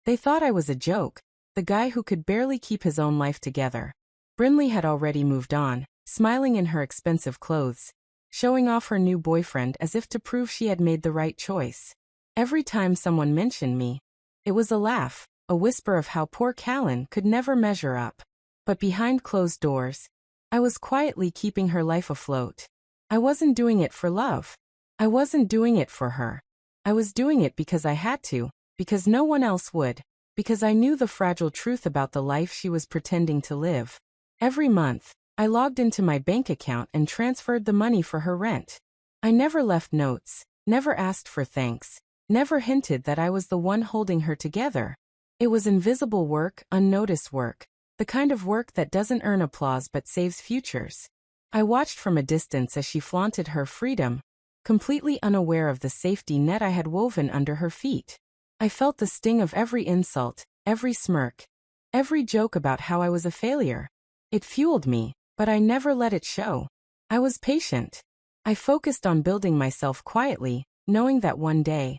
They thought I was a joke, the guy who could barely keep his own life together. Brinley had already moved on, smiling in her expensive clothes, showing off her new boyfriend as if to prove she had made the right choice. Every time someone mentioned me, it was a laugh, a whisper of how poor Callan could never measure up. But behind closed doors, I was quietly keeping her life afloat. I wasn't doing it for love. I wasn't doing it for her. I was doing it because I had to, because no one else would, because I knew the fragile truth about the life she was pretending to live. Every month, I logged into my bank account and transferred the money for her rent. I never left notes, never asked for thanks, never hinted that I was the one holding her together. It was invisible work, unnoticed work, the kind of work that doesn't earn applause but saves futures. I watched from a distance as she flaunted her freedom, completely unaware of the safety net I had woven under her feet. I felt the sting of every insult, every smirk, every joke about how I was a failure. It fueled me, but I never let it show. I was patient. I focused on building myself quietly, knowing that one day,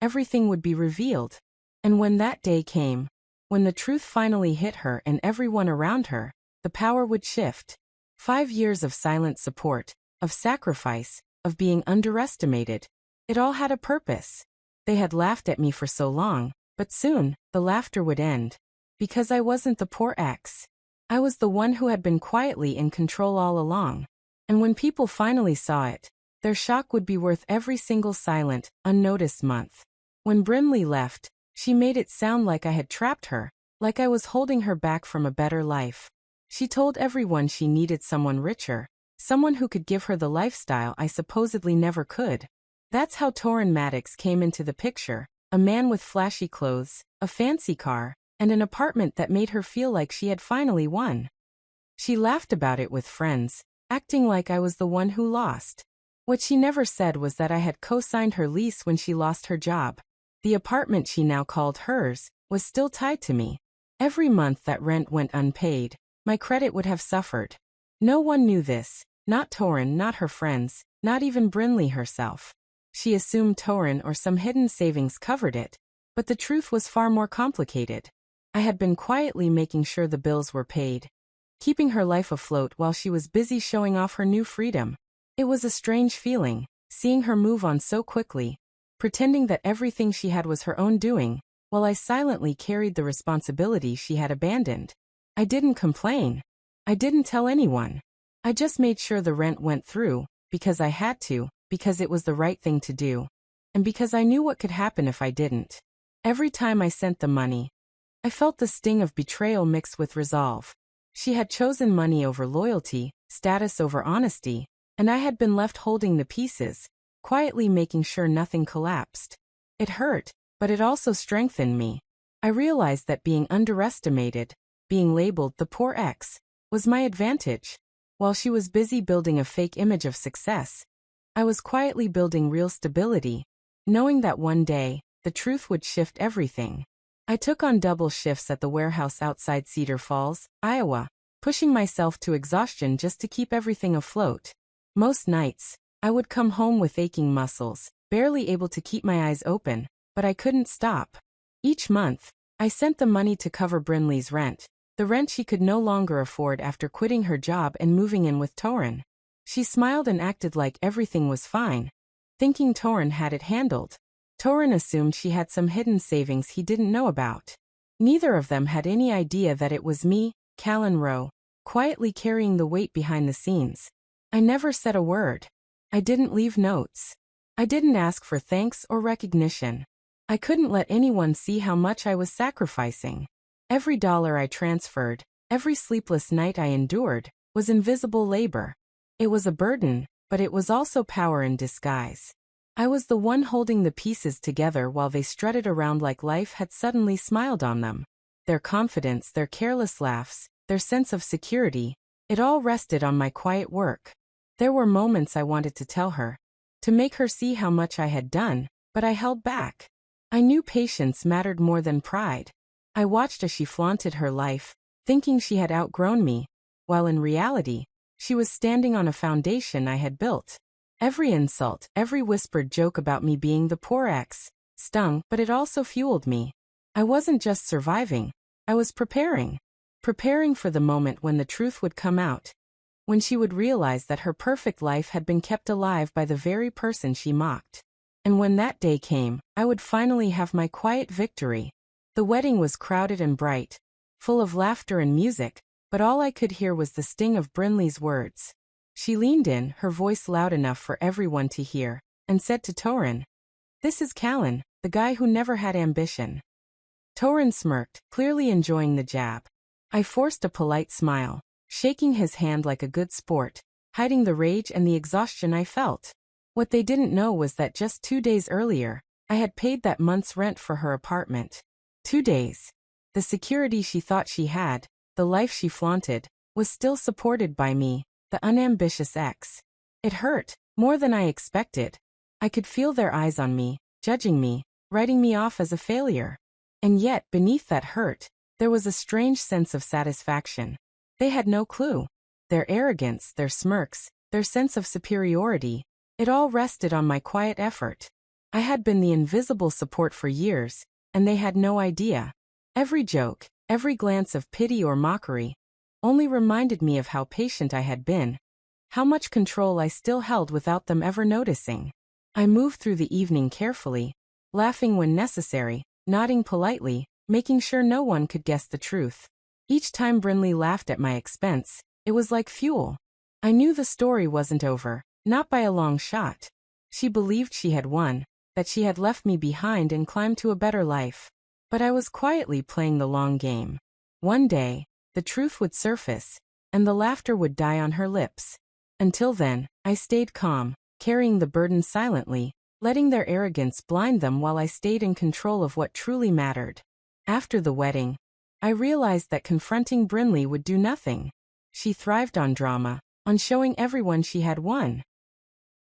everything would be revealed. And when that day came, when the truth finally hit her and everyone around her, the power would shift. 5 years of silent support, of sacrifice, of being underestimated. It all had a purpose. They had laughed at me for so long, but soon, the laughter would end. Because I wasn't the poor ex. I was the one who had been quietly in control all along. And when people finally saw it, their shock would be worth every single silent, unnoticed month. When Brinley left, she made it sound like I had trapped her, like I was holding her back from a better life. She told everyone she needed someone richer, someone who could give her the lifestyle I supposedly never could. That's how Torrin Maddox came into the picture, a man with flashy clothes, a fancy car, and an apartment that made her feel like she had finally won. She laughed about it with friends, acting like I was the one who lost. What she never said was that I had co-signed her lease when she lost her job. The apartment she now called hers was still tied to me. Every month that rent went unpaid, my credit would have suffered. No one knew this, not Torrin, not her friends, not even Brinley herself. She assumed Torrin or some hidden savings covered it, but the truth was far more complicated. I had been quietly making sure the bills were paid, keeping her life afloat while she was busy showing off her new freedom. It was a strange feeling, seeing her move on so quickly, pretending that everything she had was her own doing, while I silently carried the responsibility she had abandoned. I didn't complain. I didn't tell anyone. I just made sure the rent went through, because I had to, because it was the right thing to do, and because I knew what could happen if I didn't. Every time I sent the money, I felt the sting of betrayal mixed with resolve. She had chosen money over loyalty, status over honesty, and I had been left holding the pieces, quietly making sure nothing collapsed. It hurt, but it also strengthened me. I realized that being underestimated, being labeled the poor ex, was my advantage. While she was busy building a fake image of success, I was quietly building real stability, knowing that one day, the truth would shift everything. I took on double shifts at the warehouse outside Cedar Falls, Iowa, pushing myself to exhaustion just to keep everything afloat. Most nights, I would come home with aching muscles, barely able to keep my eyes open, but I couldn't stop. Each month, I sent the money to cover Brinley's rent, the rent she could no longer afford after quitting her job and moving in with Torrin. She smiled and acted like everything was fine, thinking Torrin had it handled. Torrin assumed she had some hidden savings he didn't know about. Neither of them had any idea that it was me, Callan Rowe, quietly carrying the weight behind the scenes. I never said a word. I didn't leave notes. I didn't ask for thanks or recognition. I couldn't let anyone see how much I was sacrificing. Every dollar I transferred, every sleepless night I endured, was invisible labor. It was a burden, but it was also power in disguise. I was the one holding the pieces together while they strutted around like life had suddenly smiled on them. Their confidence, their careless laughs, their sense of security, it all rested on my quiet work. There were moments I wanted to tell her, to make her see how much I had done, but I held back. I knew patience mattered more than pride. I watched as she flaunted her life, thinking she had outgrown me, while in reality, she was standing on a foundation I had built. Every insult, every whispered joke about me being the poor ex, stung, but it also fueled me. I wasn't just surviving, I was preparing. Preparing for the moment when the truth would come out, when she would realize that her perfect life had been kept alive by the very person she mocked. And when that day came, I would finally have my quiet victory. The wedding was crowded and bright, full of laughter and music, but all I could hear was the sting of Brinley's words. She leaned in, her voice loud enough for everyone to hear, and said to Torin, "This is Callan, the guy who never had ambition." Torin smirked, clearly enjoying the jab. I forced a polite smile, shaking his hand like a good sport, hiding the rage and the exhaustion I felt. What they didn't know was that just 2 days earlier, I had paid that month's rent for her apartment. 2 days. The security she thought she had, the life she flaunted, was still supported by me, the unambitious ex. It hurt, more than I expected. I could feel their eyes on me, judging me, writing me off as a failure. And yet, beneath that hurt, there was a strange sense of satisfaction. They had no clue. Their arrogance, their smirks, their sense of superiority, it all rested on my quiet effort. I had been the invisible support for years, and they had no idea. Every joke, every glance of pity or mockery, only reminded me of how patient I had been, how much control I still held without them ever noticing. I moved through the evening carefully, laughing when necessary, nodding politely, making sure no one could guess the truth. Each time Brinley laughed at my expense, it was like fuel. I knew the story wasn't over, not by a long shot. She believed she had won, that she had left me behind and climbed to a better life. But I was quietly playing the long game. One day, the truth would surface, and the laughter would die on her lips. Until then, I stayed calm, carrying the burden silently, letting their arrogance blind them while I stayed in control of what truly mattered. After the wedding, I realized that confronting Brinley would do nothing. She thrived on drama, on showing everyone she had won.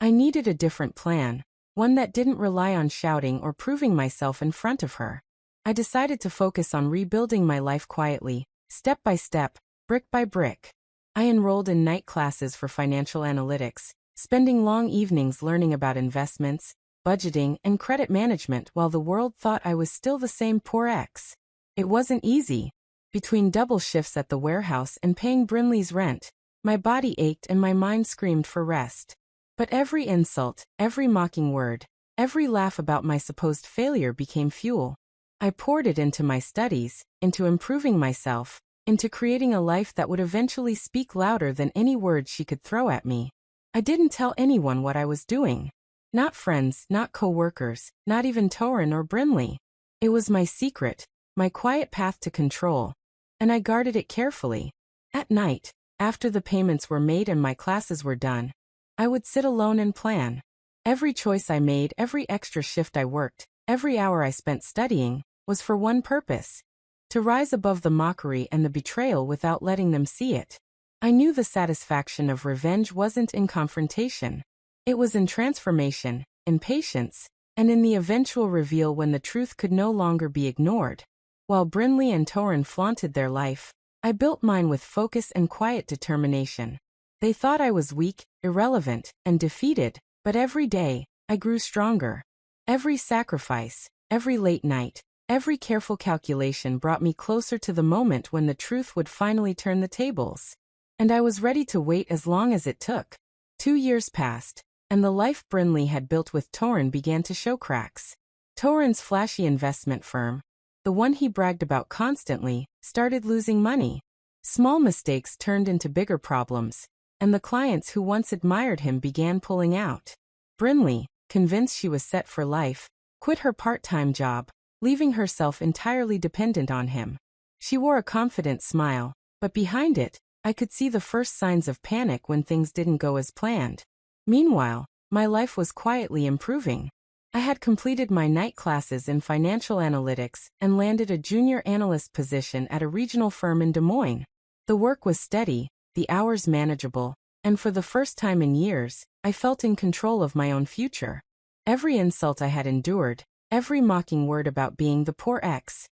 I needed a different plan, one that didn't rely on shouting or proving myself in front of her. I decided to focus on rebuilding my life quietly, step by step, brick by brick. I enrolled in night classes for financial analytics, spending long evenings learning about investments, budgeting, and credit management while the world thought I was still the same poor ex. It wasn't easy. Between double shifts at the warehouse and paying Brinley's rent, my body ached and my mind screamed for rest. But every insult, every mocking word, every laugh about my supposed failure became fuel. I poured it into my studies, into improving myself, into creating a life that would eventually speak louder than any words she could throw at me. I didn't tell anyone what I was doing. Not friends, not co-workers, not even Torin or Brinley. It was my secret, my quiet path to control. And I guarded it carefully. At night, after the payments were made and my classes were done, I would sit alone and plan. Every choice I made, every extra shift I worked, every hour I spent studying, was for one purpose: to rise above the mockery and the betrayal without letting them see it. I knew the satisfaction of revenge wasn't in confrontation. It was in transformation, in patience, and in the eventual reveal when the truth could no longer be ignored. While Brinley and Torin flaunted their life, I built mine with focus and quiet determination. They thought I was weak, irrelevant, and defeated, but every day, I grew stronger. Every sacrifice, every late night, every careful calculation brought me closer to the moment when the truth would finally turn the tables. And I was ready to wait as long as it took. 2 years passed, and the life Brinley had built with Torin began to show cracks. Torin's flashy investment firm, the one he bragged about constantly, started losing money. Small mistakes turned into bigger problems, and the clients who once admired him began pulling out. Brinley, convinced she was set for life, quit her part-time job, leaving herself entirely dependent on him. She wore a confident smile, but behind it, I could see the first signs of panic when things didn't go as planned. Meanwhile, my life was quietly improving. I had completed my night classes in financial analytics and landed a junior analyst position at a regional firm in Des Moines. The work was steady, the hours manageable, and for the first time in years, I felt in control of my own future. Every insult I had endured, every mocking word about being the poor ex,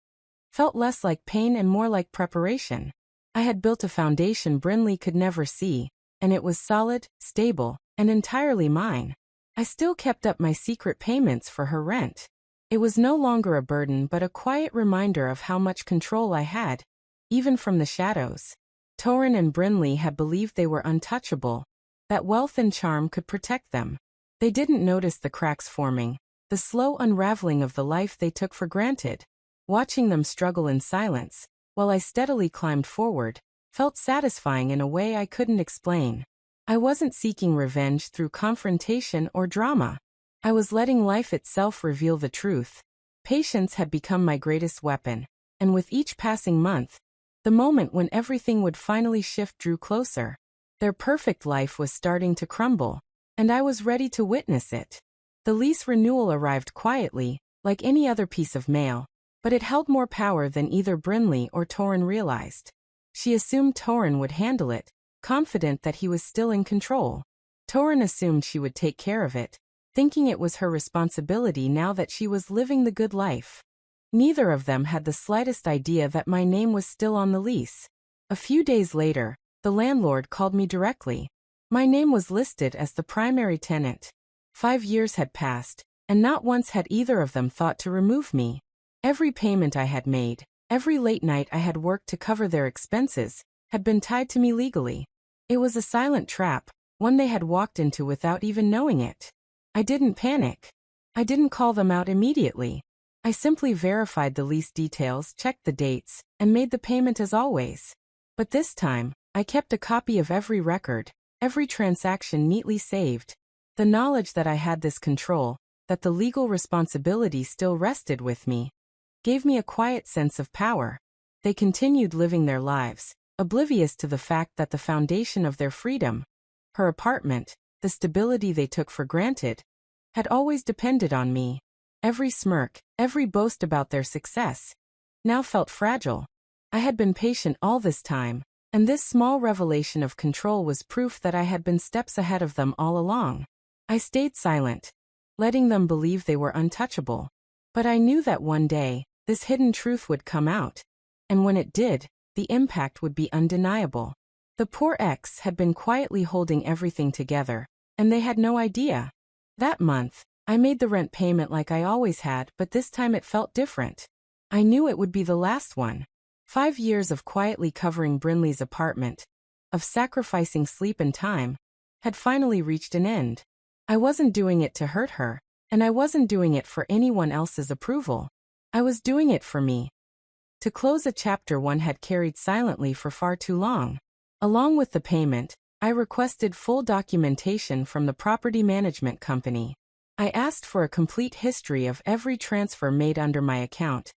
felt less like pain and more like preparation. I had built a foundation Brinley could never see, and it was solid, stable, and entirely mine. I still kept up my secret payments for her rent. It was no longer a burden but a quiet reminder of how much control I had, even from the shadows. Torrin and Brinley had believed they were untouchable, that wealth and charm could protect them. They didn't notice the cracks forming, the slow unraveling of the life they took for granted. Watching them struggle in silence, while I steadily climbed forward, felt satisfying in a way I couldn't explain. I wasn't seeking revenge through confrontation or drama. I was letting life itself reveal the truth. Patience had become my greatest weapon, and with each passing month, the moment when everything would finally shift drew closer. Their perfect life was starting to crumble, and I was ready to witness it. The lease renewal arrived quietly, like any other piece of mail, but it held more power than either Brinley or Torrin realized. She assumed Torrin would handle it, confident that he was still in control. Torrin assumed she would take care of it, thinking it was her responsibility now that she was living the good life. Neither of them had the slightest idea that my name was still on the lease. A few days later, the landlord called me directly. My name was listed as the primary tenant. 5 years had passed, and not once had either of them thought to remove me. Every payment I had made, every late night I had worked to cover their expenses, had been tied to me legally. It was a silent trap, one they had walked into without even knowing it. I didn't panic. I didn't call them out immediately. I simply verified the lease details, checked the dates, and made the payment as always. But this time, I kept a copy of every record, every transaction neatly saved. The knowledge that I had this control, that the legal responsibility still rested with me, gave me a quiet sense of power. They continued living their lives, oblivious to the fact that the foundation of their freedom, her apartment, the stability they took for granted, had always depended on me. Every smirk, every boast about their success, now felt fragile. I had been patient all this time, and this small revelation of control was proof that I had been steps ahead of them all along. I stayed silent, letting them believe they were untouchable. But I knew that one day, this hidden truth would come out. And when it did, the impact would be undeniable. The poor ex had been quietly holding everything together, and they had no idea. That month, I made the rent payment like I always had, but this time it felt different. I knew it would be the last one. 5 years of quietly covering Brinley's apartment, of sacrificing sleep and time, had finally reached an end. I wasn't doing it to hurt her, and I wasn't doing it for anyone else's approval. I was doing it for me. To close a chapter one had carried silently for far too long. Along with the payment, I requested full documentation from the property management company. I asked for a complete history of every transfer made under my account.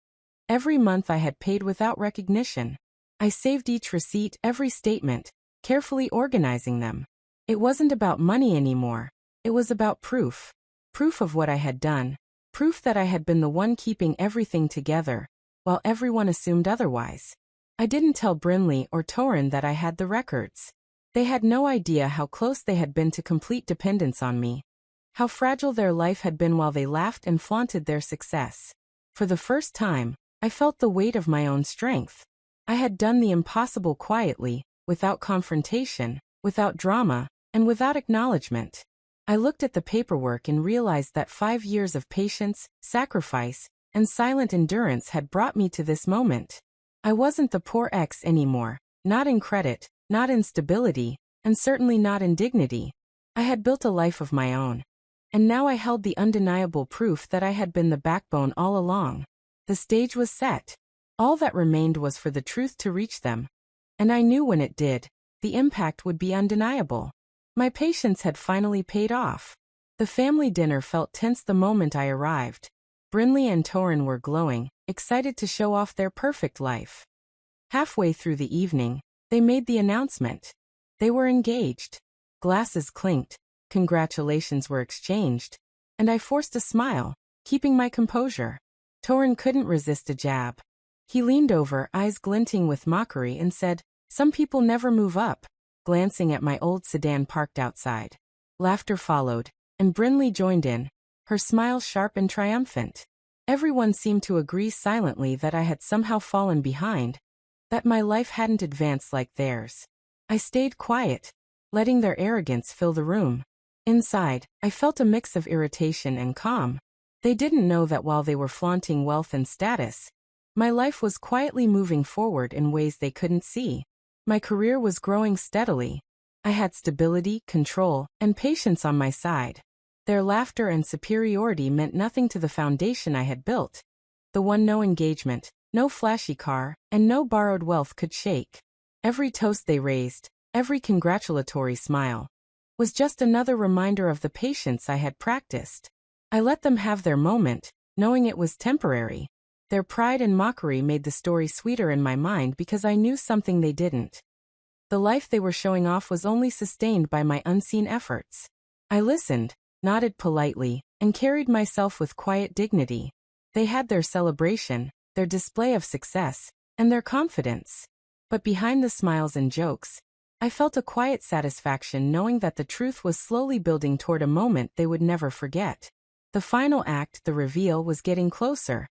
Every month I had paid without recognition. I saved each receipt, every statement, carefully organizing them. It wasn't about money anymore. It was about proof. Proof of what I had done. Proof that I had been the one keeping everything together, while everyone assumed otherwise. I didn't tell Brinley or Torrin that I had the records. They had no idea how close they had been to complete dependence on me. How fragile their life had been while they laughed and flaunted their success. For the first time, I felt the weight of my own strength. I had done the impossible quietly, without confrontation, without drama, and without acknowledgement. I looked at the paperwork and realized that 5 years of patience, sacrifice, and silent endurance had brought me to this moment. I wasn't the poor ex anymore, not in credit, not in stability, and certainly not in dignity. I had built a life of my own. And now I held the undeniable proof that I had been the backbone all along. The stage was set. All that remained was for the truth to reach them. And I knew when it did, the impact would be undeniable. My patience had finally paid off. The family dinner felt tense the moment I arrived. Brinley and Torrin were glowing, excited to show off their perfect life. Halfway through the evening, they made the announcement. They were engaged. Glasses clinked, congratulations were exchanged, and I forced a smile, keeping my composure. Torrin couldn't resist a jab. He leaned over, eyes glinting with mockery, and said, "Some people never move up," glancing at my old sedan parked outside. Laughter followed, and Brinley joined in, her smile sharp and triumphant. Everyone seemed to agree silently that I had somehow fallen behind, that my life hadn't advanced like theirs. I stayed quiet, letting their arrogance fill the room. Inside, I felt a mix of irritation and calm. They didn't know that while they were flaunting wealth and status, my life was quietly moving forward in ways they couldn't see. My career was growing steadily. I had stability, control, and patience on my side. Their laughter and superiority meant nothing to the foundation I had built. The one no engagement, no flashy car, and no borrowed wealth could shake. Every toast they raised, every congratulatory smile, was just another reminder of the patience I had practiced. I let them have their moment, knowing it was temporary. Their pride and mockery made the story sweeter in my mind because I knew something they didn't. The life they were showing off was only sustained by my unseen efforts. I listened, nodded politely, and carried myself with quiet dignity. They had their celebration, their display of success, and their confidence. But behind the smiles and jokes, I felt a quiet satisfaction knowing that the truth was slowly building toward a moment they would never forget. The final act, the reveal, was getting closer.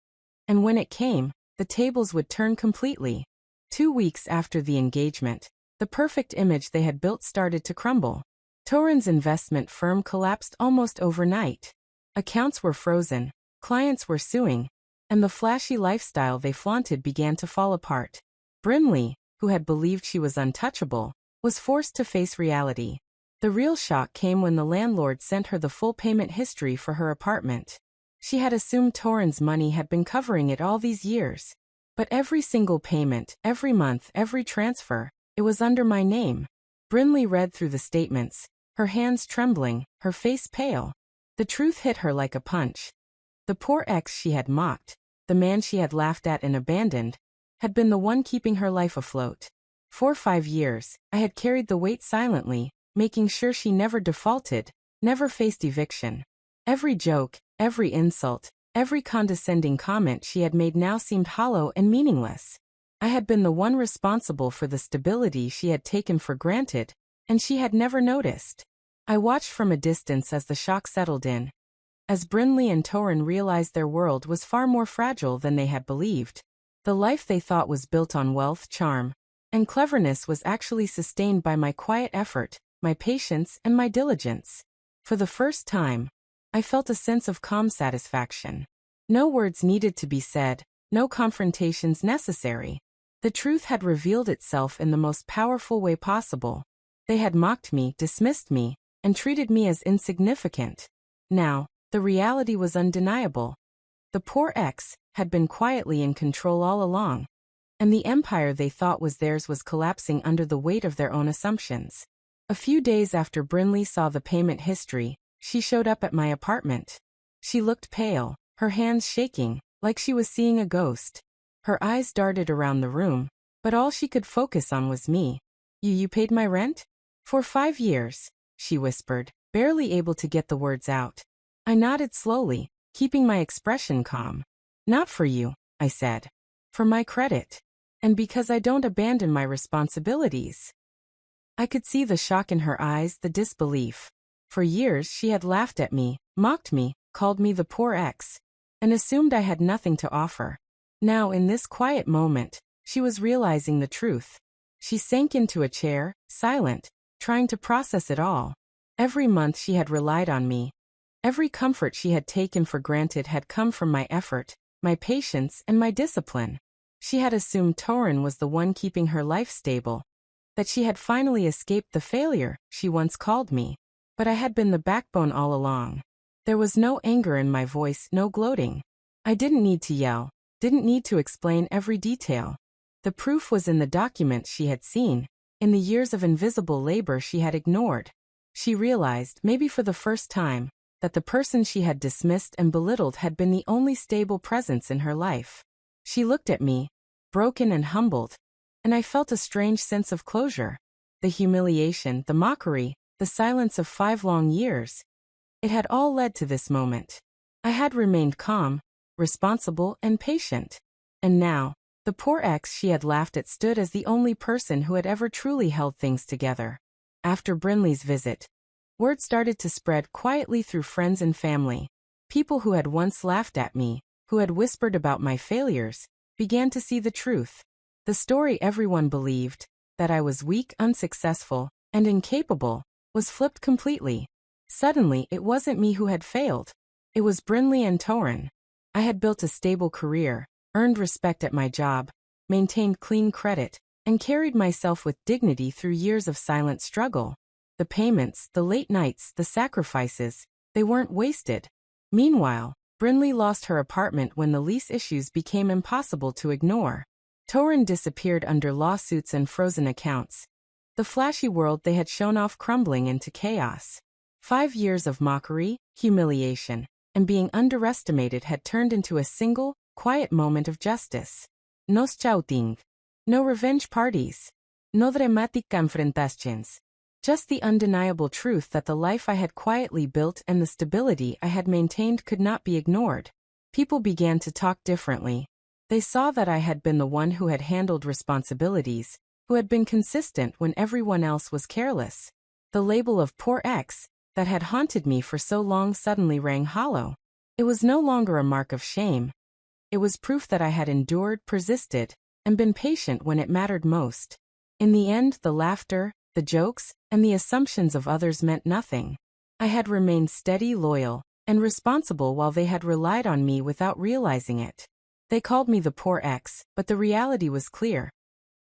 And when it came, the tables would turn completely. 2 weeks after the engagement, the perfect image they had built started to crumble. Torin's investment firm collapsed almost overnight. Accounts were frozen, clients were suing, and the flashy lifestyle they flaunted began to fall apart. Brinley, who had believed she was untouchable, was forced to face reality. The real shock came when the landlord sent her the full payment history for her apartment. She had assumed Torin's money had been covering it all these years. But every single payment, every month, every transfer, it was under my name. Brinley read through the statements, her hands trembling, her face pale. The truth hit her like a punch. The poor ex she had mocked, the man she had laughed at and abandoned, had been the one keeping her life afloat. For 5 years, I had carried the weight silently, making sure she never defaulted, never faced eviction. Every joke, every insult, every condescending comment she had made now seemed hollow and meaningless. I had been the one responsible for the stability she had taken for granted, and she had never noticed. I watched from a distance as the shock settled in. As Brinley and Torin realized their world was far more fragile than they had believed. The life they thought was built on wealth, charm, and cleverness was actually sustained by my quiet effort, my patience, and my diligence. For the first time, I felt a sense of calm satisfaction. No words needed to be said, no confrontations necessary. The truth had revealed itself in the most powerful way possible. They had mocked me, dismissed me, and treated me as insignificant. Now, the reality was undeniable. The poor ex had been quietly in control all along, and the empire they thought was theirs was collapsing under the weight of their own assumptions. A few days after Brinley saw the payment history, she showed up at my apartment. She looked pale, her hands shaking, like she was seeing a ghost. Her eyes darted around the room, but all she could focus on was me. You paid my rent? For 5 years, she whispered, barely able to get the words out. I nodded slowly, keeping my expression calm. Not for you, I said. For my credit. And because I don't abandon my responsibilities. I could see the shock in her eyes, the disbelief. For years she had laughed at me, mocked me, called me the poor ex, and assumed I had nothing to offer. Now in this quiet moment, she was realizing the truth. She sank into a chair, silent, trying to process it all. Every month she had relied on me. Every comfort she had taken for granted had come from my effort, my patience, and my discipline. She had assumed Torin was the one keeping her life stable, that she had finally escaped the failure she once called me. But I had been the backbone all along. There was no anger in my voice, no gloating. I didn't need to yell, didn't need to explain every detail. The proof was in the documents she had seen, in the years of invisible labor she had ignored. She realized, maybe for the first time, that the person she had dismissed and belittled had been the only stable presence in her life. She looked at me, broken and humbled, and I felt a strange sense of closure. The humiliation, the mockery, the silence of 5 long years. It had all led to this moment. I had remained calm, responsible, and patient. And now, the poor ex she had laughed at stood as the only person who had ever truly held things together. After Brinley's visit, word started to spread quietly through friends and family. People who had once laughed at me, who had whispered about my failures, began to see the truth. The story everyone believed, that I was weak, unsuccessful, and incapable, was flipped completely. Suddenly, it wasn't me who had failed. It was Brinley and Torin. I had built a stable career, earned respect at my job, maintained clean credit, and carried myself with dignity through years of silent struggle. The payments, the late nights, the sacrifices, they weren't wasted. Meanwhile, Brinley lost her apartment when the lease issues became impossible to ignore. Torin disappeared under lawsuits and frozen accounts. The flashy world they had shown off crumbling into chaos. 5 years of mockery, humiliation, and being underestimated had turned into a single, quiet moment of justice. No shouting. No revenge parties. No dramatic confrontations. Just the undeniable truth that the life I had quietly built and the stability I had maintained could not be ignored. People began to talk differently. They saw that I had been the one who had handled responsibilities, who had been consistent when everyone else was careless. The label of poor ex, that had haunted me for so long suddenly rang hollow. It was no longer a mark of shame. It was proof that I had endured, persisted, and been patient when it mattered most. In the end, the laughter, the jokes, and the assumptions of others meant nothing. I had remained steady, loyal, and responsible while they had relied on me without realizing it. They called me the poor ex, but the reality was clear.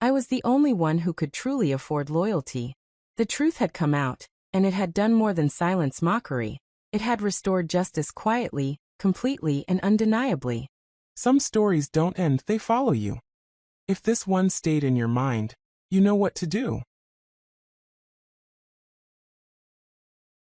I was the only one who could truly afford loyalty. The truth had come out, and it had done more than silence mockery. It had restored justice quietly, completely, and undeniably. Some stories don't end, they follow you. If this one stayed in your mind, you know what to do.